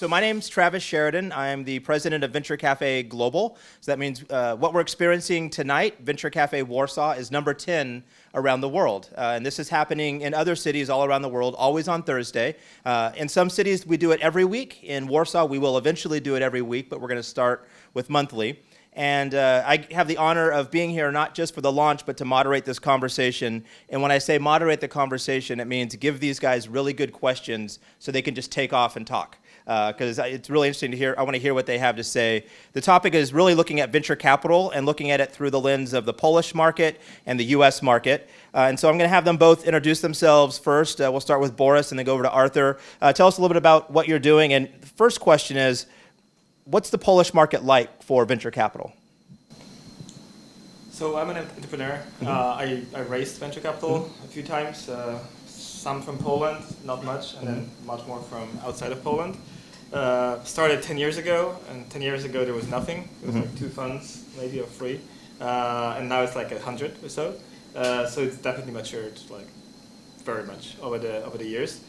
So my name's Travis Sheridan. I'm the president of Venture Cafe Global. So that means what we're experiencing tonight, Venture Cafe Warsaw, is number 10 around the world. And this is happening in other cities all around the world, always on Thursday. In some cities, we do it every week. In Warsaw, we will eventually do it every week, but we're going to start with monthly. And I have the honor of being here not just for the launch, but to moderate this conversation. And when I say moderate the conversation, it means give these guys really good questions so they can just take off and talk. Because it's really interesting to hear. I want to hear what they have to say. The topic is really looking at venture capital and looking at it through the lens of the Polish market and the US market. And so I'm going to have them both introduce themselves first. We'll start with Borys and then go over to Artur. Tell us a little bit about what you're doing. And the first question is, what's the Polish market like for venture capital? So I'm an entrepreneur. I raised venture capital a few times, some from Poland, not much, and then much more from outside of Poland. Started 10 years ago, and 10 years ago there was nothing. It was like 2 funds, maybe, or 3. And now it's like 100 or so. So it's definitely matured like very much over the years.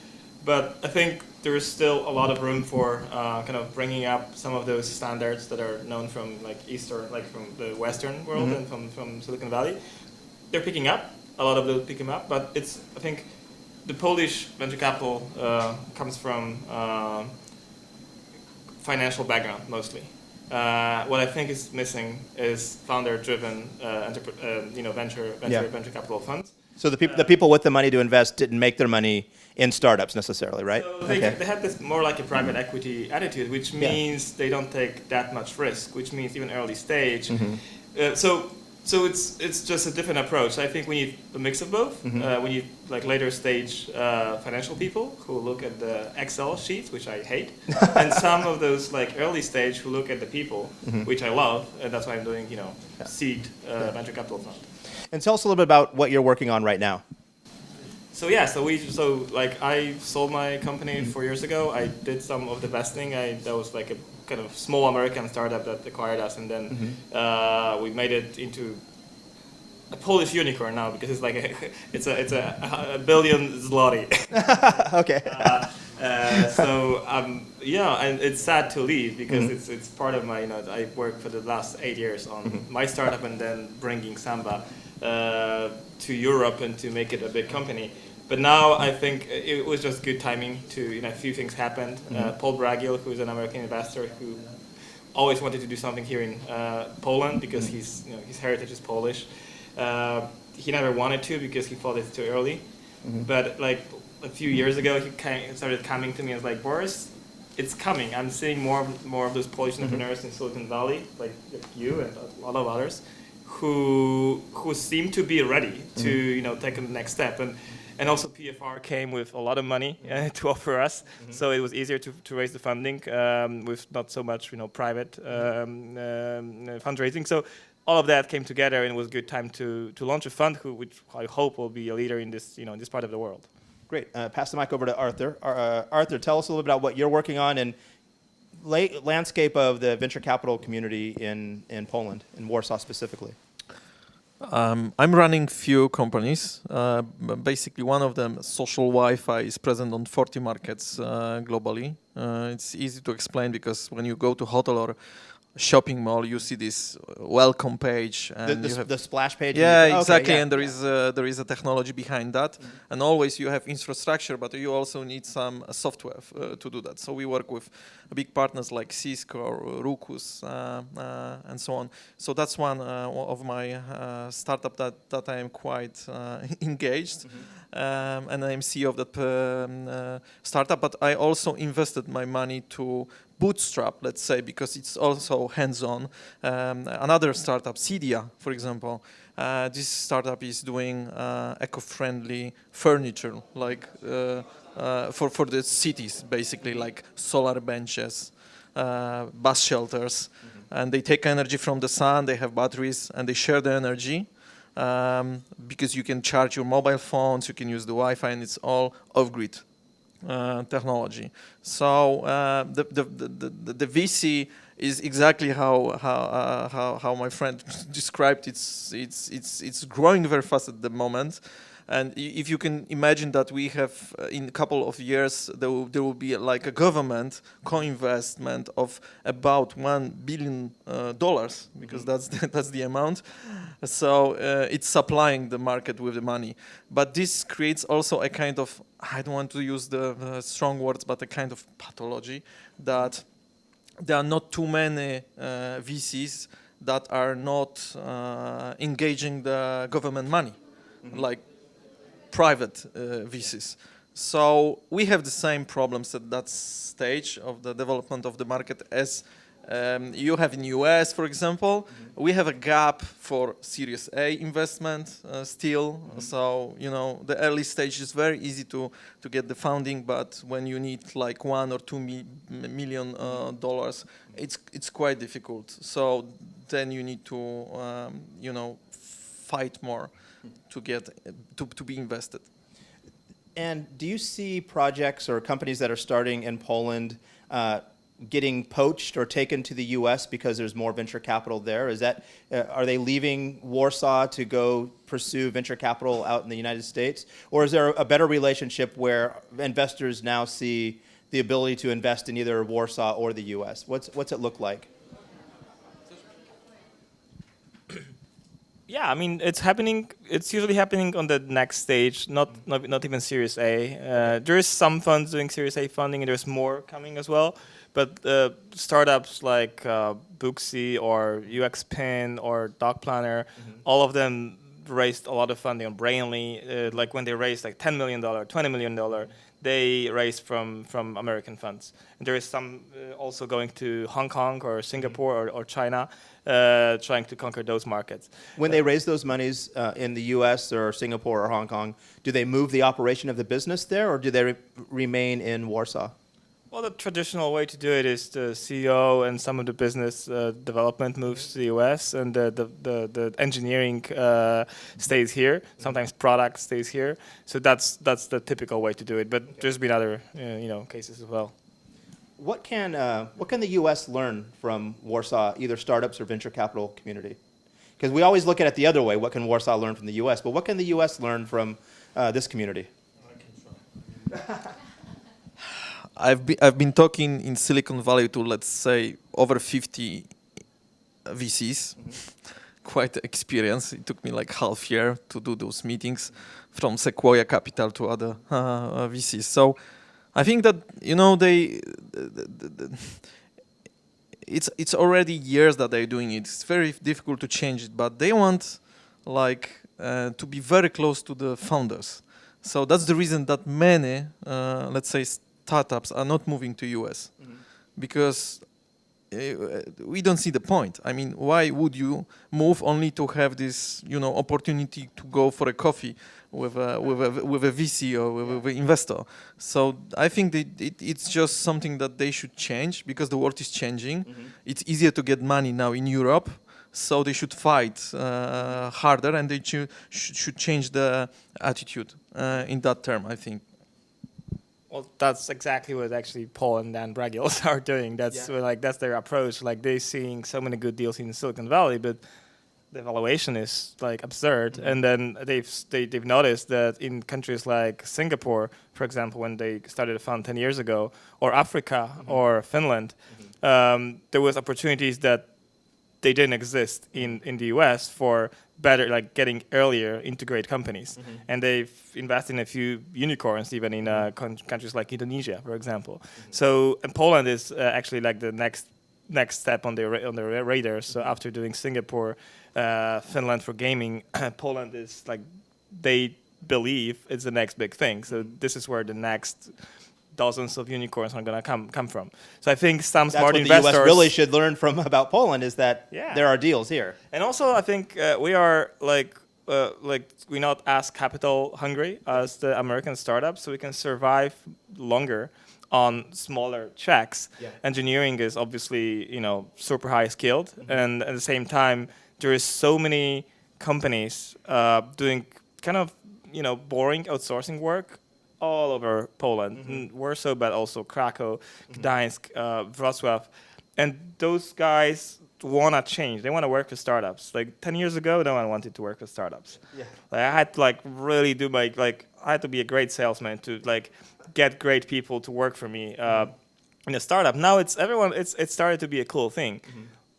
But I think there is still a lot of room for kind of bringing up some of those standards that are known from like Eastern, like from the Western world and from Silicon Valley. They're picking up, a lot of those picking up, but it's, I think, the Polish venture capital comes from financial background mostly. What I think is missing is founder-driven, venture capital funds. So the people with the money to invest didn't make their money in startups necessarily, right? So they had this more like a private equity attitude, which means they don't take that much risk, which means even early stage. So it's just a different approach. I think we need a mix of both. We need like later stage financial people who look at the Excel sheets, which I hate, and some of those like early stage who look at the people, which I love, and that's why I'm doing seed venture capital fund. And tell us a little bit about what you're working on right now. So I sold my company 4 years ago. I did some of the vesting. That was like a kind of small American startup that acquired us, and then we made it into a Polish unicorn now because it's like it's a billion zloty. Okay. And it's sad to leave because it's part of my I worked for the last 8 years on my startup and then bringing Samba to Europe and to make it a big company. But now I think it was just good timing to, a few things happened. Paul Bragil, who's an American investor who always wanted to do something here in Poland because his heritage is Polish. He never wanted to because he thought it's too early. But like a few years ago, he started coming to me and was like, Borys, it's coming. I'm seeing more of those Polish entrepreneurs in Silicon Valley, like you and a lot of others, who seem to be ready to take the next step. And also PFR came with a lot of money to offer us, so it was easier to raise the funding with not so much private fundraising. So all of that came together, and it was a good time to launch a fund which I hope will be a leader in this in this part of the world. Great. Pass the mic over to Artur. Artur, tell us a little bit about what you're working on and landscape of the venture capital community in Poland, in Warsaw specifically. I'm running few companies. Basically, one of them, Social Wi-Fi, is present on 40 markets globally. It's easy to explain because when you go to hotel or shopping mall, you see this welcome page, and the splash page. Yeah, exactly. And there is a technology behind that, and always you have infrastructure, but you also need some software to do that. So we work with big partners like Cisco, Ruckus, and so on. So that's one of my startup that I am quite engaged. And I'm CEO of that startup, but I also invested my money to bootstrap, let's say, because it's also hands-on. Another startup, Cydia, for example, this startup is doing eco-friendly furniture, like for the cities, basically, like solar benches, bus shelters, and they take energy from the sun, they have batteries, and they share the energy. Because you can charge your mobile phones, you can use the Wi-Fi, and it's all off-grid technology. So the VC is exactly how my friend described. It's growing very fast at the moment. And if you can imagine that we have in a couple of years, there will be like a government co-investment of about $1 billion, because that's the amount. So it's supplying the market with the money. But this creates also a kind of, I don't want to use the strong words, but a kind of pathology that there are not too many VCs that are not engaging the government money, like private VCs. So we have the same problems at that stage of the development of the market as you have in US, for example. We have a gap for Series A investment still. So, the early stage is very easy to get the funding, but when you need like $1 or $2 million, it's quite difficult. So then you need to, fight more to get to be invested. And do you see projects or companies that are starting in Poland getting poached or taken to the U.S. because there's more venture capital there? Is that are they leaving Warsaw to go pursue venture capital out in the United States, or is there a better relationship where investors now see the ability to invest in either Warsaw or the U.S.? What's it look like? Yeah, I mean, it's happening. It's usually happening on the next stage, not even Series A. There is some funds doing Series A funding, and there's more coming as well. But startups like Booksy or UXPin or Dog Planner, all of them raised a lot of funding on Brainly. Like when they raised like $10 million, $20 million, they raised from American funds. And there is some also going to Hong Kong or Singapore or China, trying to conquer those markets. When they raise those monies in the U.S. or Singapore or Hong Kong, do they move the operation of the business there, or do they remain in Warsaw? Well, the traditional way to do it is the CEO and some of the business development moves to the U.S. and the engineering stays here. Sometimes product stays here. So that's the typical way to do it. But there's been other cases as well. What can the U.S. learn from Warsaw, either startups or venture capital community? Because we always look at it the other way. What can Warsaw learn from the U.S.? But what can the U.S. learn from this community? I can try. I've been talking in Silicon Valley to, let's say, over 50 VCs. Quite experience. It took me like half year to do those meetings, from Sequoia Capital to other VCs. So I think that it's already years that they're doing it. It's very difficult to change it, but they want to be very close to the founders. So that's the reason that many, let's say, startups are not moving to US, because we don't see the point. I mean, why would you move only to have this, opportunity to go for a coffee with a VC or with an investor? So I think that it's just something that they should change, because the world is changing. It's easier to get money now in Europe, so they should fight harder, and they should change the attitude in that term, I think. Well, that's exactly what actually Poland and Bragios are doing. That's that's their approach. Like, they're seeing so many good deals in Silicon Valley, but the valuation is like absurd. And then they've noticed that in countries like Singapore, for example, when they started a fund 10 years ago, or Africa or Finland, there was opportunities that they didn't exist in the US for better, like getting earlier into great companies. And they've invested in a few unicorns even in countries like Indonesia, for example. So, and Poland is actually like the next step on the radar. So after doing Singapore, Finland for gaming, Poland is like, they believe it's the next big thing. So this is where the next dozens of unicorns are going to come from. So I think some smart investors... That's what the U.S. really should learn from about Poland, is that there are deals here. And also I think we are we're not as capital hungry as the American startups, so we can survive longer on smaller checks. Engineering is obviously, super high skilled, and at the same time, there is so many companies doing kind of, boring outsourcing work all over Poland, Warsaw, but also Krakow, Gdańsk, Wrocław. And those guys want to change. They want to work with startups. Like 10 years ago, no one wanted to work with startups. Yeah. Like, I had to like really do my I had to be a great salesman to like get great people to work for me in a startup. Now it's started to be a cool thing.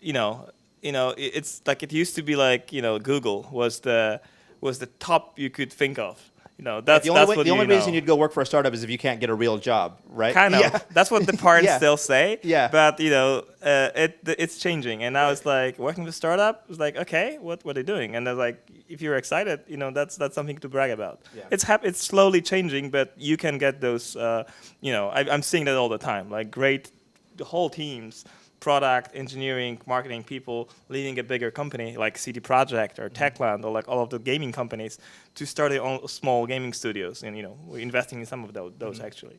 It's like it used to be like Google was the top you could think of. That's the only reason you'd go work for a startup is if you can't get a real job, right? Kind of. Yeah. That's what the parents Yeah. still say. Yeah. But it's changing, and now it's like working with startup. It's like, okay, what are they doing? And they're like, if you're excited, that's something to brag about. Yeah. It's slowly changing, but you can get those. I'm seeing that all the time. Like the whole teams, product, engineering, marketing people leading a bigger company like CD Projekt or Techland or like all of the gaming companies to start their own small gaming studios, and we're investing in some of those actually.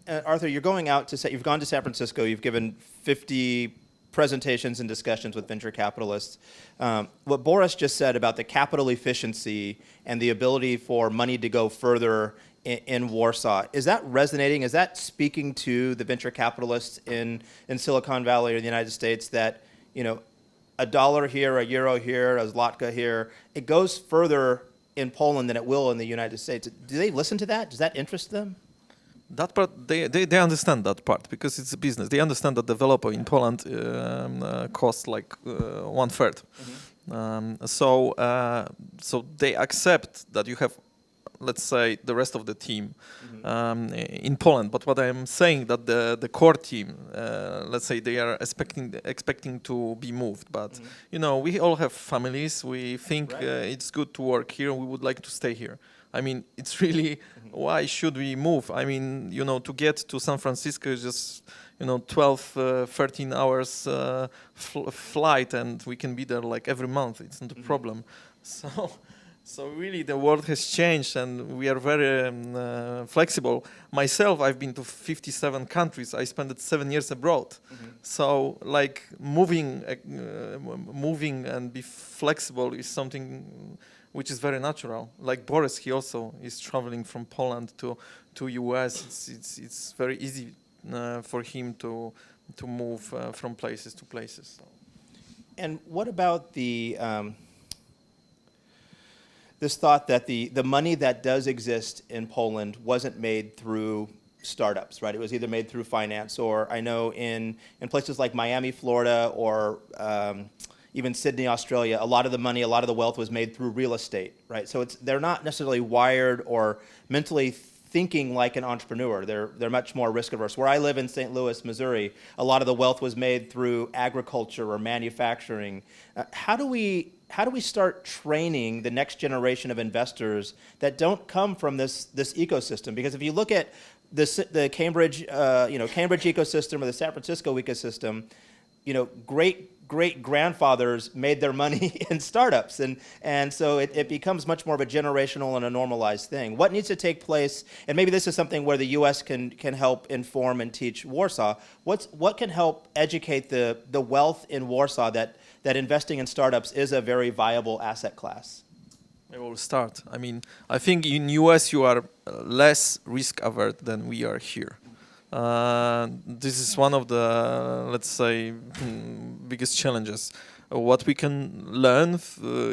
And Artur, you've gone to San Francisco. You've given 50 presentations and discussions with venture capitalists. What Borys just said about the capital efficiency and the ability for money to go further in Warsaw, is that resonating? Is that speaking to the venture capitalists in Silicon Valley or the United States that, $1 here, a euro here, a zlotka here, it goes further in Poland than it will in the United States? Do they listen to that? Does that interest them? That part, they understand that part because it's a business. They understand that developer in Poland costs like 1/3. So they accept that you have, let's say, the rest of the team in Poland. But what I'm saying that the core team, let's say, they are expecting to be moved. But we all have families. We think it's good to work here. We would like to stay here. I mean, it's really, why should we move? I mean, to get to San Francisco is just, 12, 13 hours flight, and we can be there like every month. It's not a problem. So really, the world has changed, and we are very flexible. Myself, I've been to 57 countries. I spent 7 years abroad. So, like, moving and be flexible is something which is very natural. Like Borys, he also is traveling from Poland to US. It's very easy for him to move from places to places. So. And what about this thought that the money that does exist in Poland wasn't made through startups, right? It was either made through finance, or I know in places like Miami, Florida, or even Sydney, Australia, a lot of the money, a lot of the wealth was made through real estate, right? So they're not necessarily wired or mentally thinking like an entrepreneur. They're much more risk averse. Where I live in St. Louis, Missouri, a lot of the wealth was made through agriculture or manufacturing. How do we start training the next generation of investors that don't come from this ecosystem? Because if you look at the Cambridge Cambridge ecosystem or the San Francisco ecosystem, great grandfathers made their money in startups, and so it becomes much more of a generational and a normalized thing. What needs to take place, and maybe this is something where the U.S. can help inform and teach Warsaw. What can help educate the wealth in Warsaw that investing in startups is a very viable asset class? I will start. I mean, I think in US you are less risk averse than we are here. This is one of the, let's say, biggest challenges. What we can learn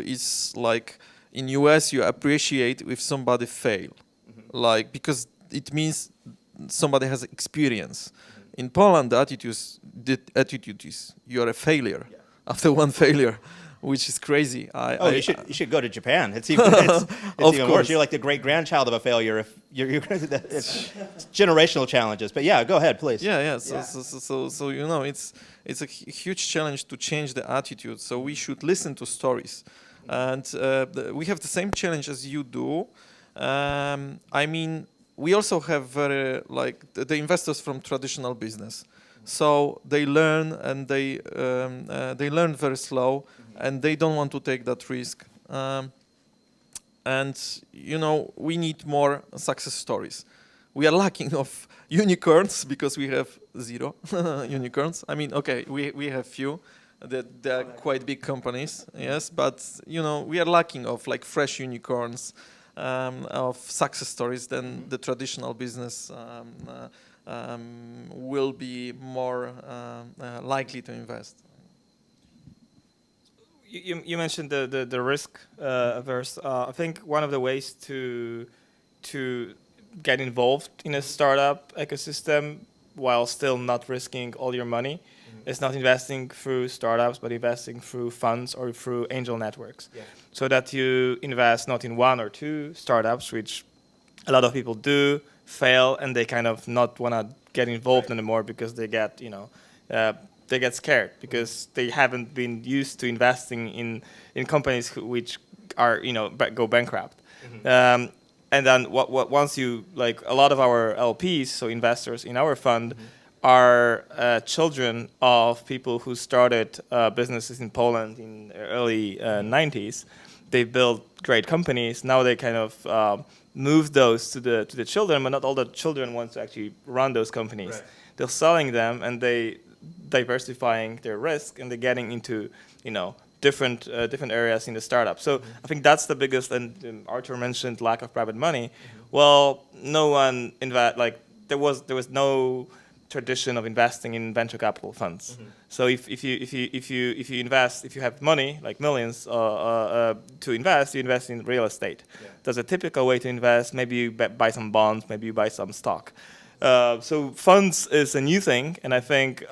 is like in US you appreciate if somebody fail, like because it means somebody has experience. In Poland, the attitude is you're a failure after one failure, which is crazy. You should go to Japan. It's even worse. You're like the great grandchild of a failure. If it's generational challenges. But yeah, go ahead, please. Yeah. So it's a huge challenge to change the attitude. So we should listen to stories, and we have the same challenge as you do. I mean, we also have very the investors from traditional business. So they learn and they learn very slow, and they don't want to take that risk. And we need more success stories. We are lacking of unicorns because we have 0 unicorns. I mean, okay, we have few. They are quite big companies, yes, but we are lacking of like fresh unicorns, of success stories. Then the traditional business will be more likely to invest. You mentioned the risk averse. I think one of the ways to get involved in a startup ecosystem while still not risking all your money is not investing through startups, but investing through funds or through angel networks. Yeah. So that you invest not in one or two startups, which a lot of people do fail, and they kind of not want to get involved anymore because they get, they get scared because they haven't been used to investing in companies which are, go bankrupt. And then once you, like a lot of our LPs, so investors in our fund, are children of people who started businesses in Poland in the early 90s. They built great companies. Now they kind of move those to the children, but not all the children want to actually run those companies. Right. They're selling them, and they diversifying their risk, and they're getting into different areas in the startup. So I think that's the biggest. And Artur mentioned lack of private money. Well, no one there was no tradition of investing in venture capital funds. So if you invest, if you have money like millions to invest, you invest in real estate. Yeah. That's a typical way to invest. Maybe you buy some bonds, maybe you buy some stock. So funds is a new thing, and I think we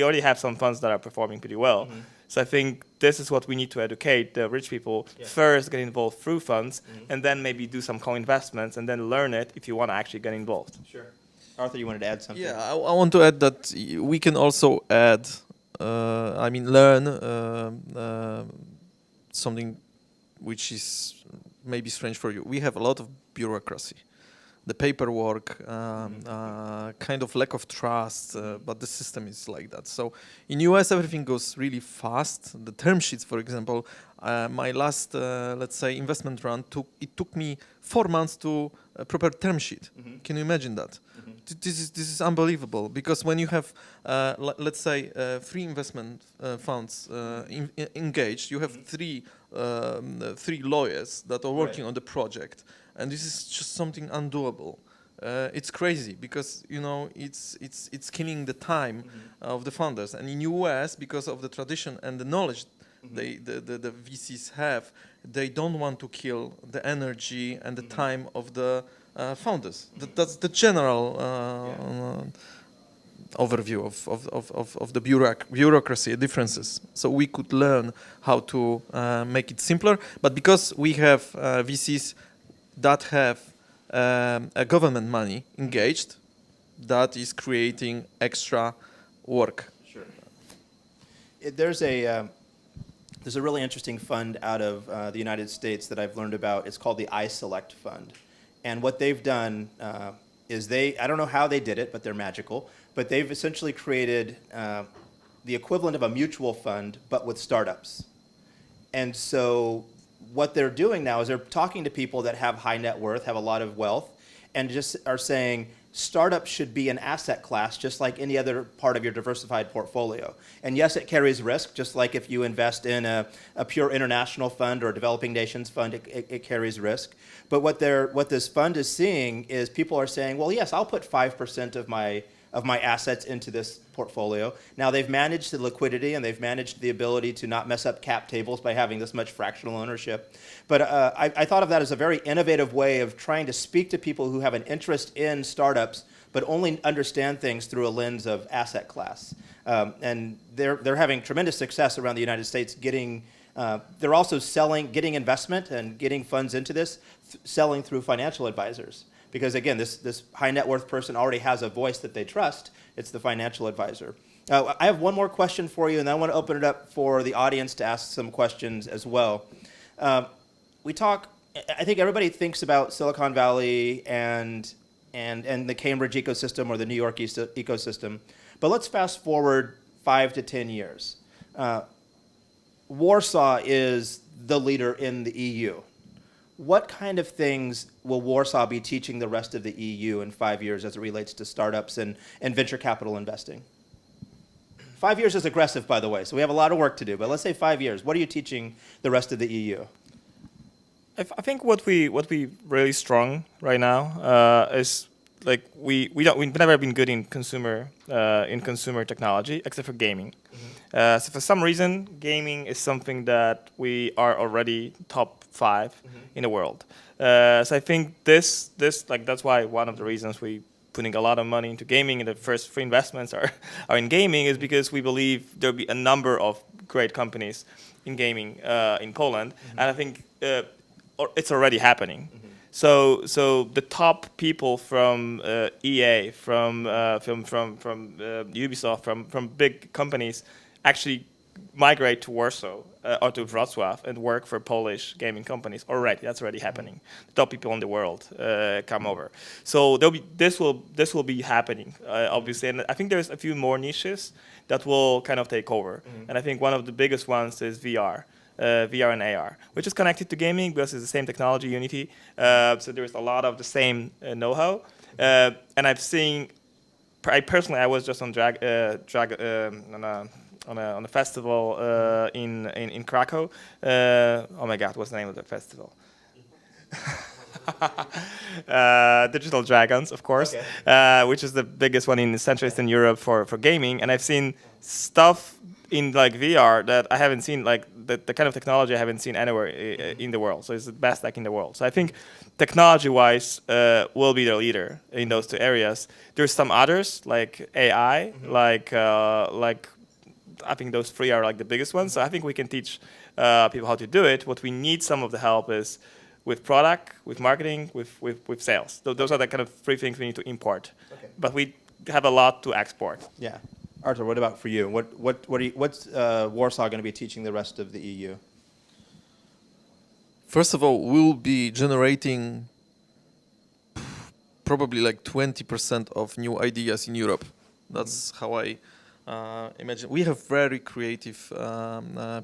already have some funds that are performing pretty well. So I think this is what we need to educate the rich people. Yeah. First, get involved through funds, and then maybe do some co-investments, and then learn it if you want to actually get involved. Sure. Arthur, you wanted to add something? Yeah, I want to add that we can also add, learn something which is maybe strange for you. We have a lot of bureaucracy. The paperwork, kind of lack of trust, but the system is like that. So in US, everything goes really fast. The term sheets, for example, my last, let's say, investment round, took me 4 months to prepare term sheet. Can you imagine that? This is unbelievable, because when you have, let's say, 3 investment funds engaged, you have three lawyers that are working on the project. And this is just something undoable. It's crazy because it's killing the time of the founders. And in US, because of the tradition and the knowledge the VCs have, they don't want to kill the energy and the time of the founders. That's the general overview of the bureaucracy differences. So we could learn how to make it simpler. But because we have VCs that have a government money engaged, that is creating extra work. Sure. There's a really interesting fund out of the United States that I've learned about. It's called the iSelect Fund. And what they've done is I don't know how they did it, but they're magical, but they've essentially created the equivalent of a mutual fund, but with startups. And so what they're doing now is they're talking to people that have high net worth, have a lot of wealth, and just are saying startups should be an asset class just like any other part of your diversified portfolio. And yes, it carries risk, just like if you invest in a pure international fund or a developing nations fund, it carries risk. But what this fund is seeing is people are saying, well, yes, I'll put 5% of my assets into this portfolio. Now they've managed the liquidity and they've managed the ability to not mess up cap tables by having this much fractional ownership. But I thought of that as a very innovative way of trying to speak to people who have an interest in startups, but only understand things through a lens of asset class. And they're having tremendous success around the United States they're also getting investment and getting funds into this, selling through financial advisors. Because again, this high net worth person already has a voice that they trust. It's the financial advisor. I have one more question for you, and then I want to open it up for the audience to ask some questions as well. I think everybody thinks about Silicon Valley and the Cambridge ecosystem or the New York ecosystem. But let's fast forward 5 to 10 years. WARSAW is the leader in the EU. What kind of things will WARSAW be teaching the rest of the EU in 5 years as it relates to startups and venture capital investing? 5 years is aggressive, by the way, so we have a lot of work to do. But let's say 5 years. What are you teaching the rest of the EU? I think what we really strong right now is like we've never been good in consumer technology except for gaming. So for some reason, gaming is something that we are already top 5 in the world. So I think that's why one of the reasons we putting a lot of money into gaming, and the first 3 investments are in gaming, is because we believe there'll be a number of great companies in gaming in Poland, and I think it's already happening. So the top people from EA, from Ubisoft, from big companies, actually migrate to Warsaw or to Wrocław and work for Polish gaming companies already. That's already happening. The top people in the world come over. So this will be happening, obviously. And I think there's a few more niches that will kind of take over. And I think one of the biggest ones is VR. VR and AR, which is connected to gaming because it's the same technology, Unity. So there's a lot of the same know-how. And I've seen, I was just on on a festival in Krakow. Oh my God, what's the name of the festival? Digital Dragons, of course, okay. Which is the biggest one in Central Eastern Europe for gaming. And I've seen stuff in like VR that I haven't seen, like the kind of technology I haven't seen anywhere in the world. So it's the best in the world. So I think technology-wise will be the leader in those 2 areas. There's some others like AI, like I think those 3 are like the biggest ones. So I think we can teach people how to do it. What we need some of the help is with product, with marketing, with sales. Those are the kind of 3 things we need to import. Okay. But we have a lot to export. Yeah. Artur, what about for you? What's Warsaw going to be teaching the rest of the EU? First of all, we'll be generating probably like 20% of new ideas in Europe. That's how I imagine. We have very creative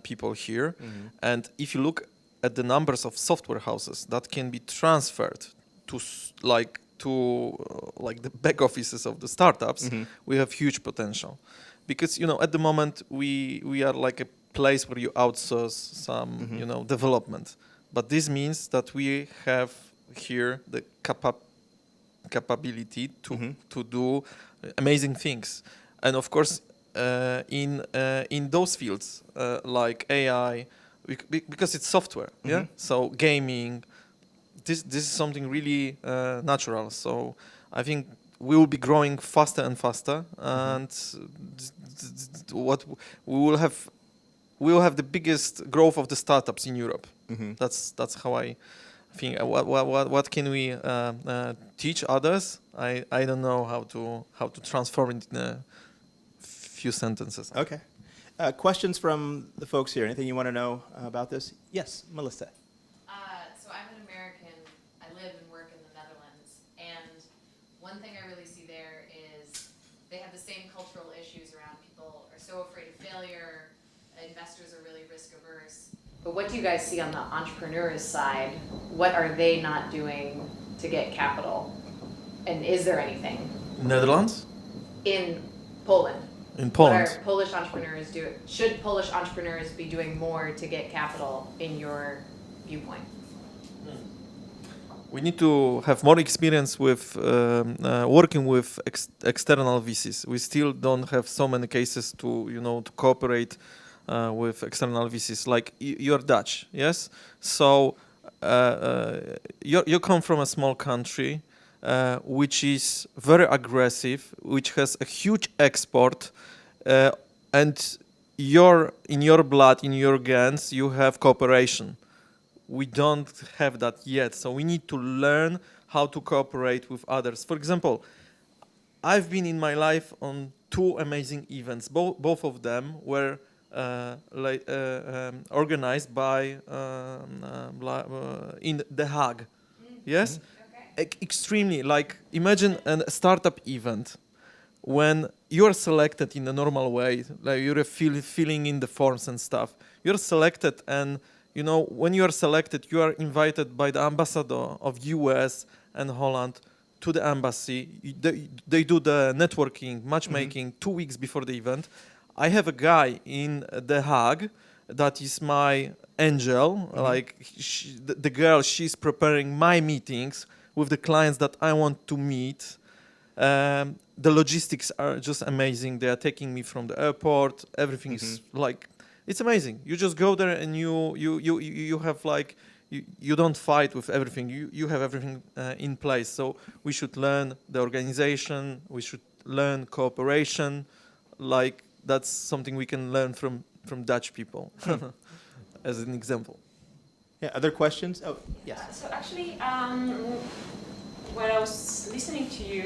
people here. And if you look at the numbers of software houses that can be transferred to the back offices of the startups, we have huge potential. Because at the moment we are like a place where you outsource some development. But this means that we have here the capability to do amazing things. And of course in those fields like AI, because it's software, so gaming, this is something really natural. So I think we will be growing faster and faster, and what we will have the biggest growth of the startups in Europe. That's how I think. What can we teach others? I don't know how to transform it in a few sentences. Okay. Questions from the folks here? Anything you want to know about this? Yes, Melissa. So I'm an American. I live and work in the Netherlands. And one thing I really see there is they have the same cultural issues around. People are so afraid of failure. Investors are really risk averse. But what do you guys see on the entrepreneurs' side? What are they not doing to get capital? And is there anything? Netherlands? In Poland. In Poland. What are Polish entrepreneurs do? Should Polish entrepreneurs be doing more to get capital in your viewpoint? We need to have more experience with working with external VCs. We still don't have so many cases to cooperate with external VCs. Like you're Dutch, yes? So you come from a small country which is very aggressive, which has a huge export, and in your blood, in your genes, you have cooperation. We don't have that yet, so we need to learn how to cooperate with others. For example, I've been in my life on 2 amazing events. Both of them were organized by in The Hague. Yes. Extremely, imagine a startup event when you're selected in a normal way, like you're filling in the forms and stuff. You're selected, and when you are selected, you are invited by the ambassador of US and Holland to the embassy. They do the networking, matchmaking 2 weeks before the event. I have a guy in The Hague that is my angel. The girl, she's preparing my meetings with the clients that I want to meet. The logistics are just amazing. They are taking me from the airport. Everything is like, it's amazing. You just go there and you have like, you don't fight with everything. You have everything in place. So we should learn the organization. We should learn cooperation. Like that's something we can learn from Dutch people, as an example. Yeah, other questions? Oh, yes. So actually, when I was listening to you,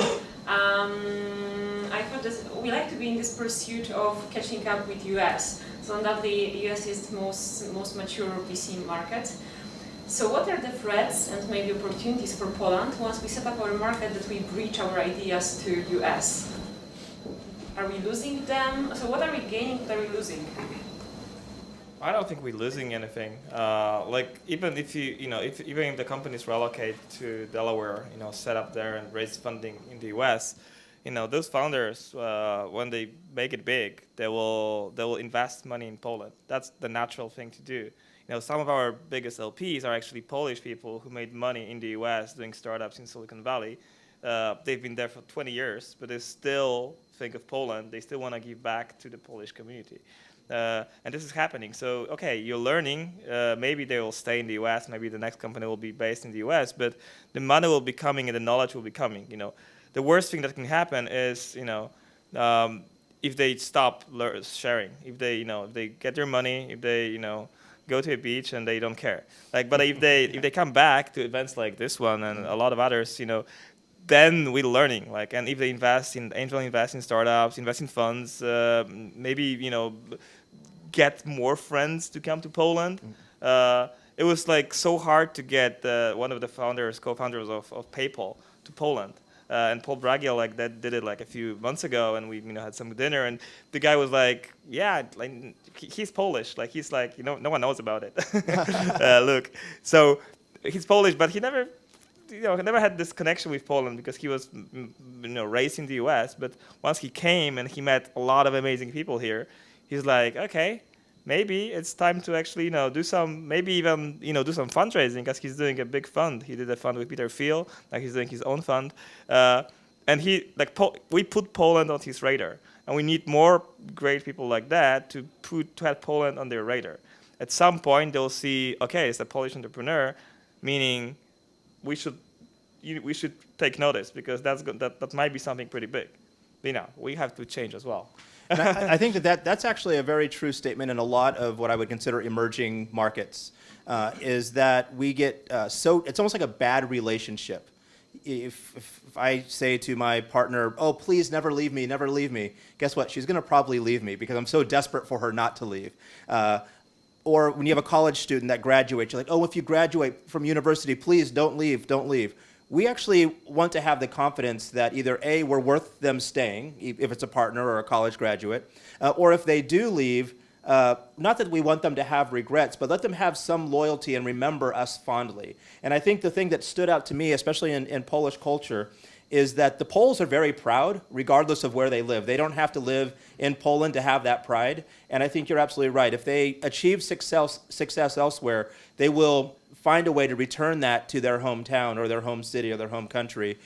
I thought that we like to be in this pursuit of catching up with US. So undoubtedly, US is the most mature VC market. So what are the threats and maybe opportunities for Poland once we set up our market that we bridge our ideas to US? Are we losing them? So what are we gaining, what are we losing? I don't think we're losing anything. Like even if even if the companies relocate to Delaware, set up there and raise funding in the U.S., those founders when they make it big, they will invest money in Poland. That's the natural thing to do. Some of our biggest LPs are actually Polish people who made money in the U.S. doing startups in Silicon Valley. They've been there for 20 years, but they still think of Poland. They still want to give back to the Polish community. And this is happening. So, okay, you're learning. Maybe they will stay in the U.S. Maybe the next company will be based in the U.S. But the money will be coming and the knowledge will be coming. The worst thing that can happen is, if they stop sharing, if they get their money, if they, go to a beach and they don't care. But if they come back to events like this one and a lot of others, then we're learning. And if they angel invest in startups, invest in funds, maybe get more friends to come to Poland. It was so hard to get one of the co-founders of PayPal to Poland. And Paul Bragiel did it a few months ago, and we had some dinner, and the guy was like, yeah, he's Polish, he's no one knows about it. Look, so he's Polish, but he never had this connection with Poland because he was raised in the U.S. But once he came and he met a lot of amazing people here, he's like, okay, maybe it's time to actually do some, maybe even do some fundraising, because he's doing a big fund. He did a fund with Peter Thiel, he's doing his own fund, and we put Poland on his radar, and we need more great people like that to have Poland on their radar. At some point they'll see, okay, it's a Polish entrepreneur, meaning we should take notice, because that might be something pretty big. We have to change as well. And I think that's actually a very true statement in a lot of what I would consider emerging markets, is that we get it's almost like a bad relationship. If I say to my partner, oh, please never leave me, guess what? She's going to probably leave me because I'm so desperate for her not to leave. Or when you have a college student that graduates, you're like, oh, if you graduate from university, please don't leave. We actually want to have the confidence that either A, we're worth them staying, if it's a partner or a college graduate, or if they do leave, not that we want them to have regrets, but let them have some loyalty and remember us fondly. And I think the thing that stood out to me, especially in Polish culture, is that the Poles are very proud, regardless of where they live. They don't have to live in Poland to have that pride. And I think you're absolutely right. If they achieve success elsewhere, they will find a way to return that to their hometown or their home city or their home country.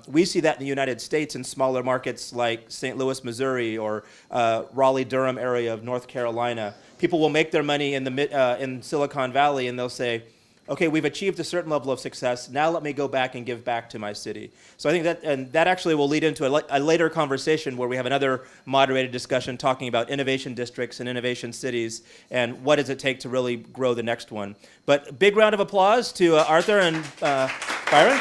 We see that in the United States in smaller markets like St. Louis, Missouri, or Raleigh-Durham area of North Carolina. People will make their money in Silicon Valley, and they'll say, okay, we've achieved a certain level of success. Now let me go back and give back to my city. So I think that actually will lead into a later conversation where we have another moderated discussion talking about innovation districts and innovation cities and what does it take to really grow the next one. But big round of applause to Artur and Byron.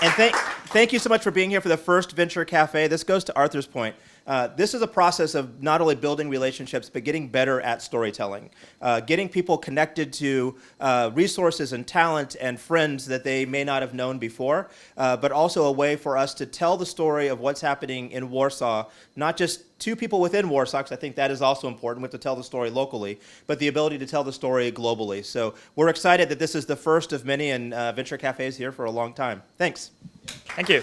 And thank you so much for being here for the first Venture Cafe. This goes to Arthur's point. This is a process of not only building relationships, but getting better at storytelling, getting people connected to resources and talent and friends that they may not have known before, but also a way for us to tell the story of what's happening in Warsaw, not just to people within Warsaw, because I think that is also important. We have to tell the story locally, but the ability to tell the story globally. So we're excited that this is the first of many, and Venture Cafe is here for a long time. Thanks. Thank you.